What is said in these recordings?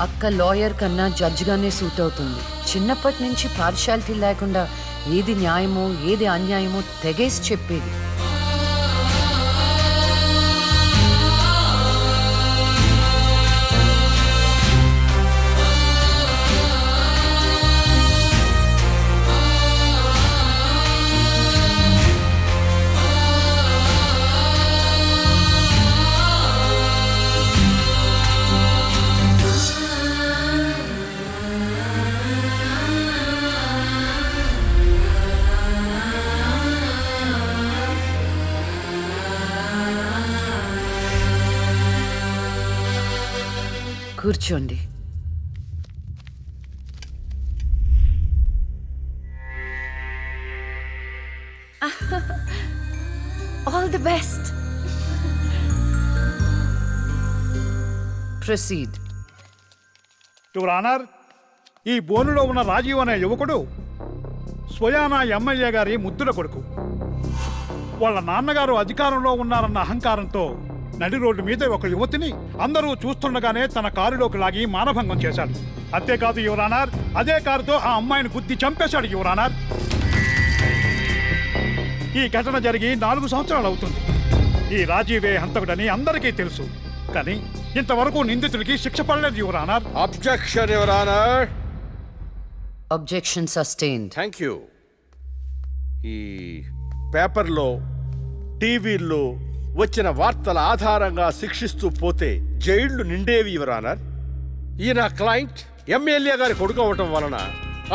అక్క లాయర్ కన్నా జడ్జిగానే సూట్ అవుతుంది. చిన్నప్పటి నుంచి పార్షాలిటీ లేకుండా ఏది న్యాయమో ఏది అన్యాయమో తెగేసి చెప్పేది. కూర్చోండి. All the best. Proceed. Your honour, ఈ బోనులో ఉన్న రాజీవ్ అనే యువకుడు స్వయానా ఎమ్మెల్యే గారి ముద్దుల కొడుకు. వాళ్ళ నాన్నగారు అధికారంలో ఉన్నారన్న అహంకారంతో నడి రోడ్డు మీద ఒక యువతిని అందరూ చూస్తుండగానే తన కారులోకి లాగి మానభంగం చేశాడు. అంతేకాదు యువర్ ఆనర్, అదే కారుతో ఆ అమ్మాయిని గుద్ది చంపేశాడు యువర్ ఆనర్. ఈ ఘటన జరిగి 4 సంవత్సరాలు అవుతుంది. ఈ రాజీవే హంతకుడని అందరికీ తెలుసు, కానీ ఇంతవరకు నిందితుడికి శిక్ష పడలేదు your honour. Objection your honour. Objection sustained. Thank you. ఈ పేపర్లో టీవీల్లో వచ్చిన వార్తల ఆధారంగా శిక్షిస్తూ పోతే జైళ్లు నిండేవి యువర్ ఆనర్. ఈయన క్లయింట్ ఎమ్మెల్యే గారి కొడుకు అవటం వలన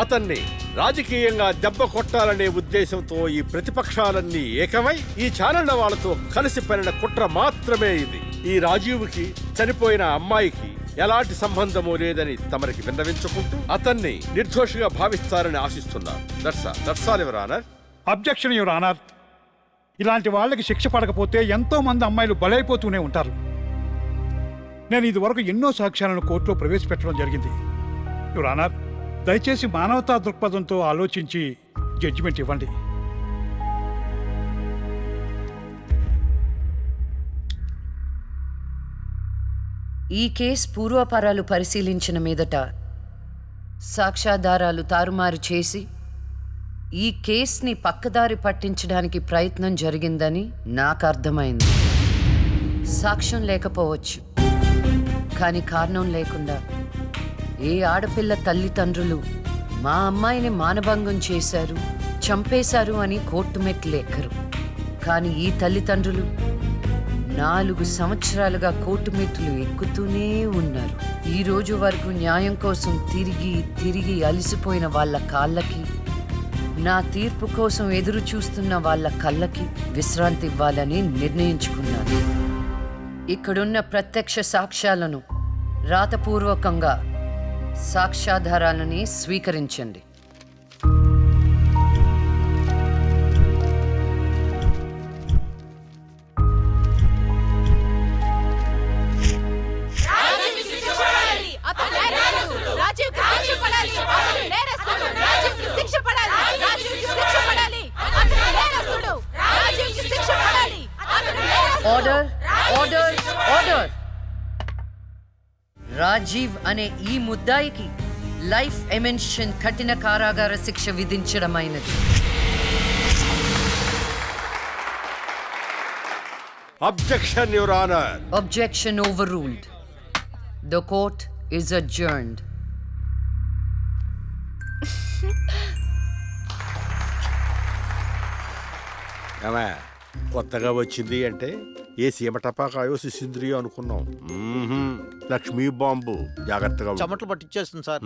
అతన్ని రాజకీయంగా దెబ్బ కొట్టాలనే ఉద్దేశంతో ఈ ప్రతిపక్షాలన్నీ ఏకమై ఈ ఛానళ్ల వాళ్ళతో కలిసి పనిన కుట్ర మాత్రమే ఇది. ఈ రాజీవ్కి చనిపోయిన అమ్మాయికి ఎలాంటి సంబంధమూ లేదని తమరికి విన్నవించుకుంటూ అతన్ని నిర్దోషిగా భావిస్తారని ఆశిస్తున్నారు. That's all your honour. Objection your honour. ఇలాంటి వాళ్ళకి శిక్ష పడకపోతే ఎంతో మంది అమ్మాయిలు బలైపోతూనే ఉంటారు. నేను ఇదివరకు ఎన్నో సాక్ష్యాలను కోర్టులో ప్రవేశపెట్టడం జరిగింది యువర్ ఆనర్. దయచేసి మానవతా దృక్పథంతో ఆలోచించి జడ్జిమెంట్ ఇవ్వండి. ఈ కేసు పూర్వాపరాలు పరిశీలించిన మీదట సాక్ష్యాధారాలు తారుమారు చేసి ఈ కేసుని పక్కదారి పట్టించడానికి ప్రయత్నం జరిగిందని నాకు అర్థమైంది. సాక్ష్యం లేకపోవచ్చు, కానీ కారణం లేకుండా ఏ ఆడపిల్ల తల్లిదండ్రులు మా అమ్మాయిని మానభంగం చేశారు, చంపేశారు అని కోర్టు మెట్లు ఎక్కరు. కానీ ఈ తల్లిదండ్రులు 4 సంవత్సరాలుగా కోర్టు మెట్లు ఎక్కుతూనే ఉన్నారు. ఈ రోజు వరకు న్యాయం కోసం తిరిగి తిరిగి అలసిపోయిన వాళ్ళ కాళ్ళకి, నా తీర్పు కోసం ఎదురు చూస్తున్న వాళ్ళ కళ్ళకి విశ్రాంతి ఇవ్వాలని నిర్ణయించుకున్నాను. ఇక్కడున్న ప్రత్యక్ష సాక్ష్యాలను రాతపూర్వకంగా సాక్ష్యాధారాలని స్వీకరించండి. Order, order, order. రాజీవ్ అనే ఈ ముద్దాయికి లైఫ్ ఎమెన్షన్ కఠిన కారాగార శిక్ష విధించడమైనది. Objection your honour. Objection overruled. The court is adjourned. కొత్తగా వచ్చింది అంటే ఏ సీమ టపాకాయో శిశింద్రియో అనుకున్నాం. లక్ష్మీ బాంబు. జాగ్రత్తగా చెమటలు పట్టించేస్తుంది సార్.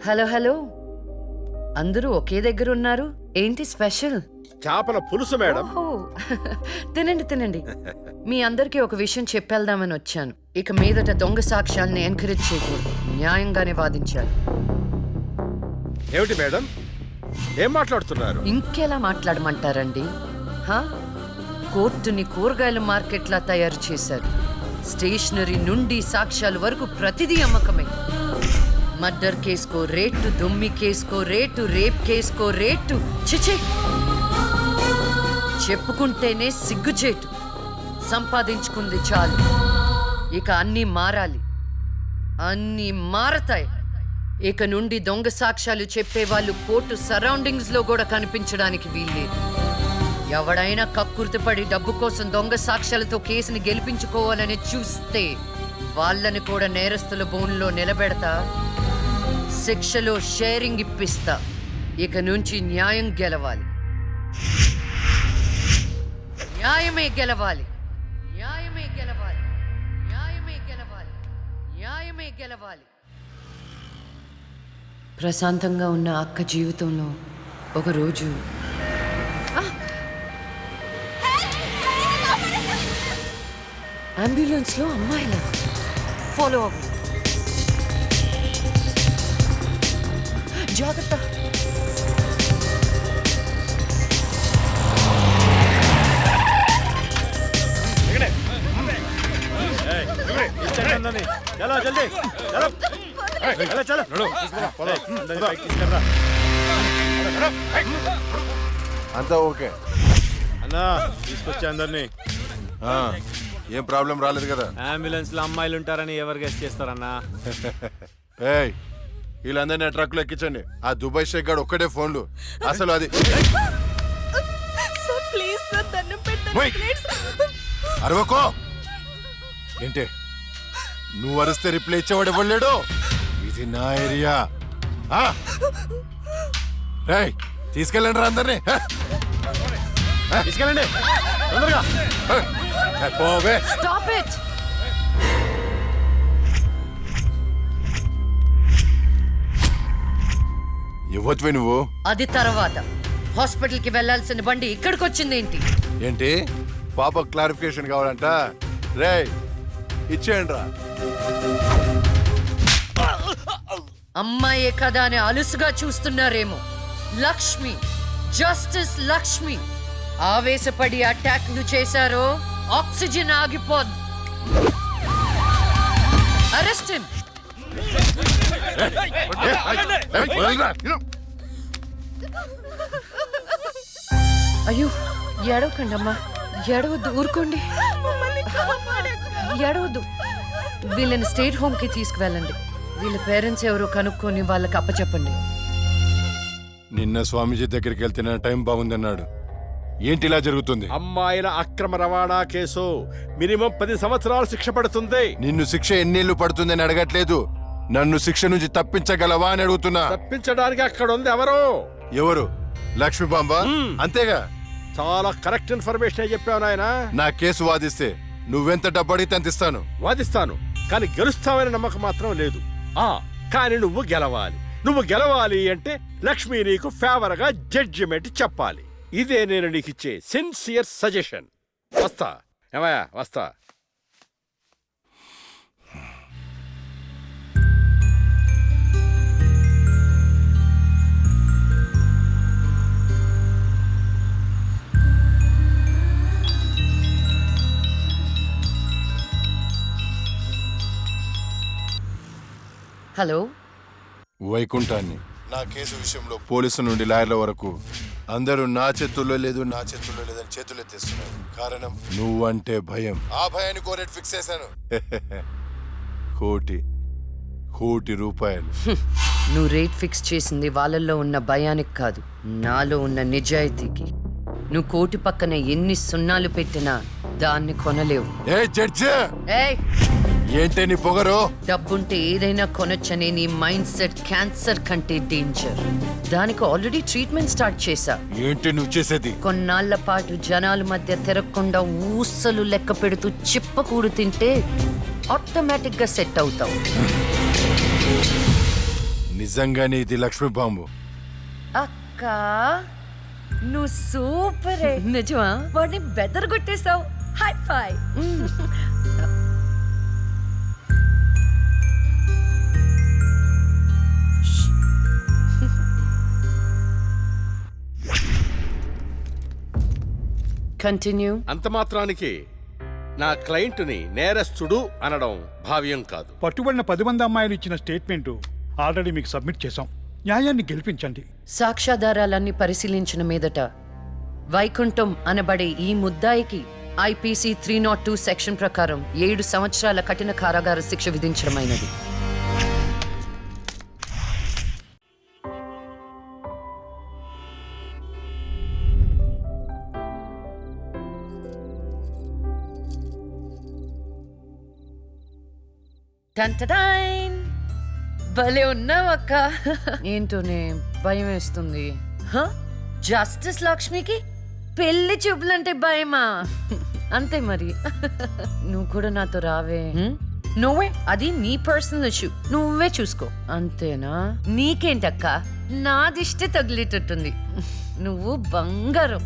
హలో హలో, అందరూ ఒకే దగ్గర ఉన్నారు. ఏంటి స్పెషల్? చేపల పులుసు మేడం. ఓహో, తినండి తినండి. మీ అందరికీ ఒక విషయం చెప్పేద్దామని వచ్చాను. ఇక మీదట దొంగ సాక్ష్యాల్ని ఎంకరేజ్ చేయకూడదు, న్యాయంగానే వాదించాలి. ఏమిటి మేడం, ఏం మాట్లాడుతున్నారు? ఇంకెలా మాట్లాడమంటారండి? కోర్టుని కూరగాయల మార్కెట్లా తయారు చేశారు. స్టేషనరీ నుండి సాక్ష్యాల వరకు ప్రతిదీ అమ్మకమే. మర్డర్ కేసుకో రేటు, దొమ్మి కేసుకో రేటు, రేప్ కేసుకో రేటు. చిచి, చెప్పుకుంటేనే సిగ్గుచేటు. సంపాదించుకుంది చాలు. ఇక అన్నీ మారాలి. అన్నీ మారతాయి. ఇక నుండి దొంగ సాక్ష్యాలు చెప్పేవాళ్ళు కోర్టు సరౌండింగ్స్ లో కూడా కనిపించడానికి వీల్లేదు. ఎవడైనా కక్కుర్తిపడి డబ్బు కోసం దొంగ సాక్ష్యాలతో కేసుని గెలిపించుకోవాలని చూస్తే వాళ్ళని కూడా నేరస్తుల బోన్లో నిలబెడతా. శిక్షలో షేరింగ్ ఇప్పిస్తా. ఇక నుంచి న్యాయం గెలవాలి. న్యాయమే గెలవాలి. న్యాయమే గెలవాలి. న్యాయమే గెలవాలి. న్యాయమే గెలవాలి. ప్రశాంతంగా ఉన్న అక్క జీవితంలో ఒకరోజు అంబులెన్స్లో అమ్మాయిల ఫాలో అవ్వు. జాగ్రత్త. చలో జల్దీ చలో. అంతా ఓకే అన్నా తీసుకొచ్చా అందరినీ. ఏం ప్రాబ్లం రాలేదు కదా? అంబులెన్స్ లో అమ్మాయిలు ఉంటారని ఎవరు గెస్ట్ చేస్తారన్నా? ఏయ్ వీళ్ళందరినీ ఆ ట్రక్ లో ఎక్కించండి. ఆ దుబాయ్ షేక్ గాడు ఒక్కడే ఫోన్లు. అసలు అది ఓయ్! అరవకో. ఏంటే నువ్వు అరిస్తే రిప్లై ఇచ్చేవాడు ఇవ్వలేడు. ఇది నా ఏరియా. రేయ్ తీసుకెళ్ళండి రా అందరినీ. తీసుకెళ్ళండి తొందరగా. పోవే. Stop it! ఇవ్వచ్చువే నువ్వు. అది తర్వాత. హాస్పిటల్ కి వెళ్లాల్సిన బండి ఇక్కడికి వచ్చిందేంటి? ఏంటి పాప క్లారిఫికేషన్ కావాలంట? రేయ్ ఇచ్చేయండి రా. అమ్మాయే కదా అని అలుసుగా చూస్తున్నారేమో. లక్ష్మి, జస్టిస్ లక్ష్మి ఆవేశపడి అటాక్లు చేశారో ఆక్సిజన్ ఆగిపోద్ది. Arrest him. అయ్యో ఏడవకండి అమ్మా. ఏడవద్దు, ఊరుకోండి. ఏడవద్దు. వీళ్ళని స్టేట్ హోమ్ కి తీసుకువెళ్ళండి. వీళ్ళ పేరెంట్స్ ఎవరో కనుక్కొని వాళ్ళకి అప్పచెప్పండి. నిన్న స్వామీజీ దగ్గరికి వెళ్తే నా టైం బాగుందన్నాడు. ఏంటి ఇలా జరుగుతుంది? అమ్మాయిల అక్రమ రవాణా కేసు మినిమం 10 సంవత్సరాలు శిక్ష పడుతుంది. నిన్ను శిక్ష ఎన్నేళ్లు పడుతుందని అడగట్లేదు. నన్ను శిక్ష నుంచి తప్పించగలవా అని అడుగుతున్నా. తప్పించడానికి అక్కడ ఉంది ఎవరు? ఎవరు? లక్ష్మీబాంబ. అంతేగా? చాలా కరెక్ట్ ఇన్ఫర్మేషన్ చెప్పావు నాయనా. నా కేసు వాదిస్తే నువ్వెంత డబ్బు అడిగితే అంత ఇస్తాను. వాదిస్తాను, కానీ గెలుస్తావని నమ్మకం మాత్రం లేదు. కానీ నువ్వు గెలవాలి. నువ్వు గెలవాలి అంటే లక్ష్మి నీకు ఫేవర్ గా జడ్జిమెంట్ చెప్పాలి. ఇదే నేను నీకు ఇచ్చే సిన్సియర్ సజెషన్. వస్తా ఏమయ్యా, వస్తా. హలో, వైకుంఠాన్ని నా కేసు విషయంలో పోలీసు నుండి లాయర్ల వరకు అందరూ నా చేతుల్లో లేదు, నా చేతుల్లో లేదని చేతులు ఎత్తేస్తున్నారు. కారణం నువ్వంటే భయం. ఆ భయాన్ని కోరేట్ ఫిక్స్ చేశాను. కోటి రూపాయలు. నువ్వు రేట్ ఫిక్స్ చేసింది వాళ్ళల్లో ఉన్న భయానికి కాదు, నాలో ఉన్న నిజాయితీకి. నువ్వు కోటి పక్కన ఎన్ని సున్నాలు పెట్టినా దాన్ని కొనలేవు. ఏ జడ్జి, ఏయ్, ఏంటే నీ పొగరు? డబ్బుంటే ఏదైనా కొనొచ్చనే నీ మైండ్ సెట్ క్యాన్సర్ కంటే డేంజర్. దానికి ఆల్రెడీ ట్రీట్మెంట్ స్టార్ట్ చేశా. ఏంటి నువ్వు చేసేది? కొన్నాళ్ల పాటు జనాల మధ్య తిరగకుండా ఊసలు లెక్క పెడుతూ చిప్పకూడు తింటే ఆటోమేటిక్ గా సెట్ అవుతావు. నిజంగానే ఇది లక్ష్మీ బాంబు. అక్క, నువ్వు సూపరే. నిజమా? వాడిని బెదరగొట్టేశావు. హై ఫై. కంటిన్యూ. అంత మాత్రానికి నా క్లయింట్ని నేరస్తుడు అనడం భావ్యం కాదు. పట్టుబడిన 10 మంది అమ్మాయిలు ఇచ్చిన స్టేట్మెంటు ఆల్రెడీ మీకు సబ్మిట్ చేశాం. న్యాయాన్ని గెలిపించండి. సాక్ష్యాధారాలన్నీ పరిశీలించిన మీదట వైకుంఠం అనబడే ఈ ముద్దాయికి ఐపీసీ 302 సెక్షన్ ప్రకారం 7 సంవత్సరాల కఠిన కారాగార శిక్ష విధించడమైనది. టంటడైన్! భలే ఉన్నావక్క. ఏంటోనే భయం వేస్తుంది. జస్టిస్ లక్ష్మికి పెళ్లి చూపులంటే భయమా? అంతే మరి. నువ్వు కూడా నాతో రావే. నువ్వే, అది నీ పర్సనల్ ఇష్యూ, నువ్వే చూసుకో. అంతేనా? నీకేంటక్క, నా దిష్టి తగిలేటట్టుంది. నువ్వు బంగారం.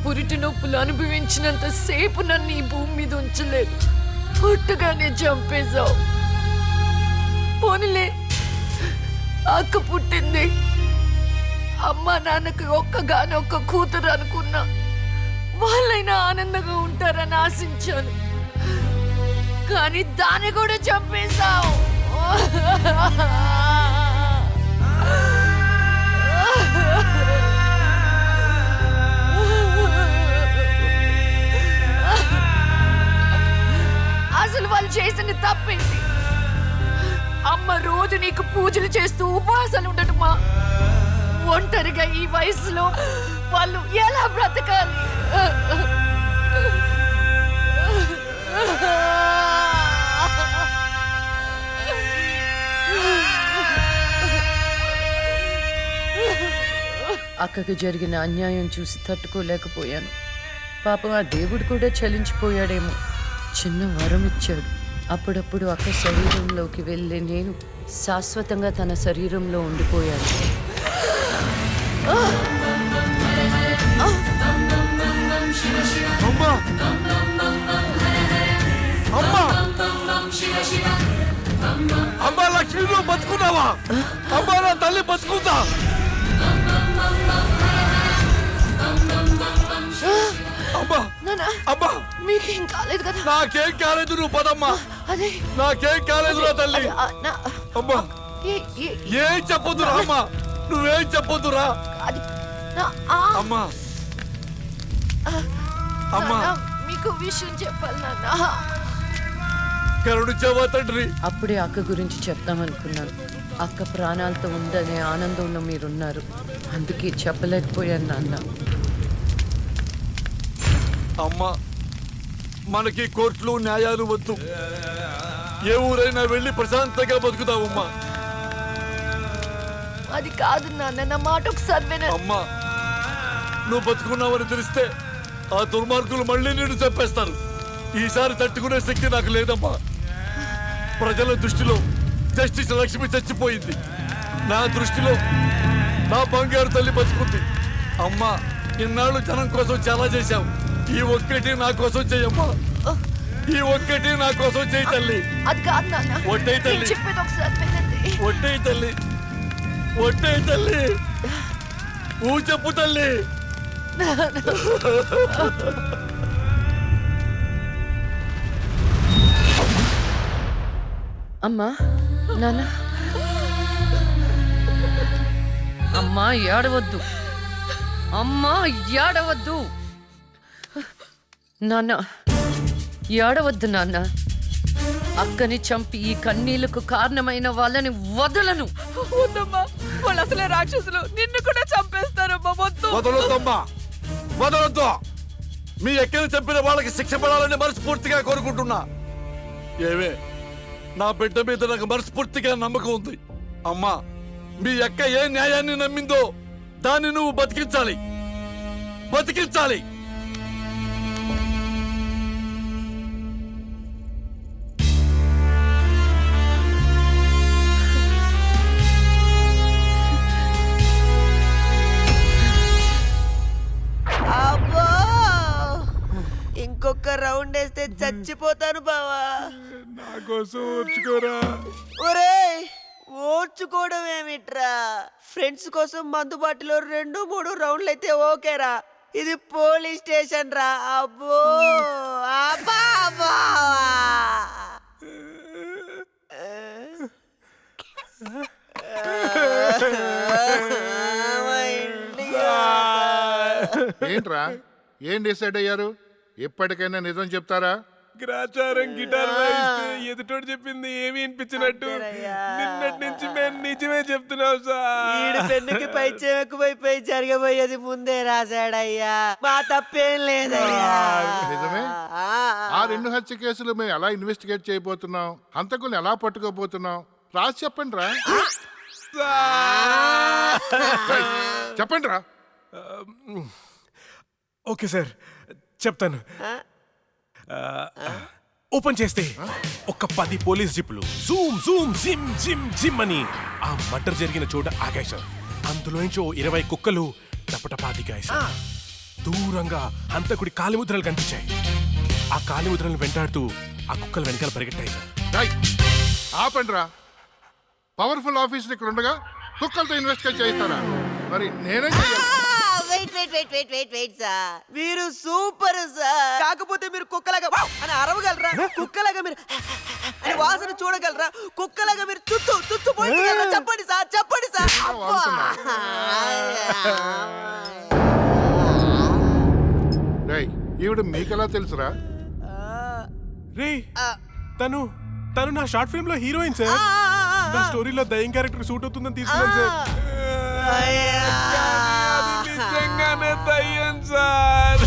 పురిటి నొప్పులు అనుభవించినంత సేపు నన్ను ఈ భూమి మీద ఉంచలేదు. పుట్టగానే చంపేశావు. పోనీలే, అక్క పుట్టింది. అమ్మ నాన్నకి ఒక్కగానొక్క కూతురు అనుకున్నా. వాళ్ళైనా ఆనందంగా ఉంటారని ఆశించాను. కానీ దాన్ని కూడా చంపేశావు. అసలు వాళ్ళు చేసిన తప్పేంటి? అమ్మ రోజు నీకు పూజలు చేస్తూ ఉపవాసాలు ఉండటమా? ఒంటరిగా ఈ వయసులో వాళ్ళు ఎలా బ్రతకాలి? అక్కకి జరిగిన అన్యాయం చూసి తట్టుకోలేకపోయాను. పాపం ఆ దేవుడు కూడా చలించిపోయాడేమో. చిన్న వరం ఇచ్చాడు. అప్పుడప్పుడు అక్క శరీరంలోకి వెళ్ళే నేను శాశ్వతంగా తన శరీరంలో ఉండిపోయాను. అమ్మా! అమ్మా! అమ్మా లక్ష్మి, నువ్వు బతుకున్నావా? అమ్మా, నా తల్లి బతుకుందా? అమ్మా! అమ్మా! మీకేం కాలేదు కదా? నాకేం కాలేదు, నువ్వు పదమ్మా. అదే నాకేం కాలేదు నా తల్లి. అమ్మా, ఏం చెప్పొద్దురా అమ్మా, నువ్వేం చెప్పొద్దురా. అమ్మా, అమ్మా, మీకు విషయం చెప్పాలి నాన్న. కరుణించావా తండ్రి? అప్పుడే అక్క గురించి చెప్తామనుకున్నాను. అక్క ప్రాణాలతో ఉందనే ఆనందంలో మీరున్నారు. అందుకే చెప్పలేకపోయాను నాన్న. అమ్మా, మనకి కోర్టులు న్యాయాలు వద్దు. ఏ ఊరైనా వెళ్ళి ప్రశాంతంగా బతుకుతావమ్మా. అది కాదు నాన్న, నా మాట ఒకసారి వినండి. అమ్మా, నువ్వు బతుకున్నావని తెలిస్తే ఆ దుర్మార్గులు మళ్ళీ నిన్ను చంపేస్తారు. ఈసారి తట్టుకునే శక్తి నాకు లేదమ్మా. ప్రజల దృష్టిలో జస్టిస్ లక్ష్మి చచ్చిపోయింది. నా దృష్టిలో నా బంగారు తల్లి బతుకుంది. అమ్మా, ఇన్నాళ్ళు జనం కోసం చాలా చేశావు. ఈ ఒక్కటి నా కోసం చెయ్యమ్మా. ఈ ఒక్కటి నా కోసం చెయ్యి తల్లి. అది కాదు నాన్న, ఒట్టేయి తల్లి. చెప్పేది ఒకసారి వినండి. ఒట్టేయి తల్లి, ఒట్టేయి తల్లి. ఊ చెప్పు తల్లి. అమ్మా, నాన్న, అమ్మా ఏడవద్దు, అమ్మా ఏడవద్దు, నాన్న ఏడవద్దు నాన్న. అక్కని చంపి ఈ కన్నీళ్లకు కారణమైన వాళ్ళని వదలను. వద్దమ్మా, వాళ్ళు అసలే రాక్షసులు, నిన్ను కూడా చంపేస్తారమ్మా. వద్దు. వదలొద్దమ్మా, వదలొద్దు. మీ ఎక్కని చంపిన వాళ్ళకి శిక్ష పడాలని మనస్ఫూర్తిగా కోరుకుంటున్నా. ఏవే, నా బిడ్డ మీద నాకు మనస్ఫూర్తిగా నమ్మకం ఉంది. అమ్మా, మీ అక్క ఏ న్యాయాన్ని నమ్మిందో దాన్ని నువ్వు బతికించాలి, బతికించాలి. అబ్బో, ఇంకొక రౌండ్ వేస్తే చచ్చిపోతాను బావా. నా కోసం ఓర్చుకోరా. ఒరేయ్, ఓర్చుకోవడం ఏమిట్రా? ఫ్రెండ్స్ కోసం మందుబాటులో 2-3 రౌండ్లు అయితే ఓకేరా. ఇది పోలీస్ స్టేషన్ రా. అబ్బో, అబ్బా, అబ్బా. మా ఇంటికి ఏంట్రా, ఏం డిసైడ్ అయ్యారు? ఎప్పటికైనా నిజం చెప్తారా? గ్రాచారం గిటార్ వాయిస్తే ఎదుటోడు చెప్పింది ఏమి వినిపించినట్టు నిన్నటి నుంచి మేము నిజమే చెప్తున్నాం సార్. ఈడు పెన్నుకి పై చెక్కుపోయిపోయి జరగబోయేది ముందే రాశాడయ్యా. మా తప్పేం లేదయ్యా. నిజమే? ఆ 2 హత్య కేసులు మేము ఎలా ఇన్వెస్టిగేట్ చేయబోతున్నాం, హంతకుల్ని ఎలా పట్టుకోబోతున్నాం రాసి చెప్పండి రా. చెప్పండి రా. ఓకే సార్, చెప్తాను. ఓపెన్ చేస్తే ఒక 10 పోలీస్ జీపులు జూమ్ జూమ్ జిమ్ జిమ్ జిమ్ అని ఆ మర్డర్ జరిగిన చోట ఆగాయి సార్. అందులోంచి 20 కుక్కలు టపటపా దిగాయి సార్. దూరంగా హంతకుడి కాలిముద్రలు కనిపించాయి. ఆ కాలిముద్రలను వెంటాడుతూ ఆ కుక్కలు వెనకాల పరిగెట్టాయి సార్. ఆపండి రా. పవర్ఫుల్ ఆఫీసర్ ఇక్కడ ఉండగా కుక్కలతో ఇన్వెస్టిగేట్ చేయిస్తారా? మరి నేనే చెయ్యాలి. వెయిట్ సార్, మీరు సూపర్ సార్. కాకపోతే మీరు కుక్కలాగా వావ్ అని అరవగలరా? కుక్కలాగా మీరు అని వాసన చూడగలరా? కుక్కలాగా మీరు చుత్తు పోయించగలరా? చెప్పండి సార్, చెప్పండి సార్. రేయ్, ఈవిడ మీకెలా తెలుసురా? రే, తను తను నా షార్ట్ ఫిల్మ్ లో హీరోయిన్ సార్. నా స్టోరీలో దయ్యం క్యారెక్టర్ సూట్ అవుతుందని తీసుకున్నాను సార్. నిజంగానే దయ్యం సార్.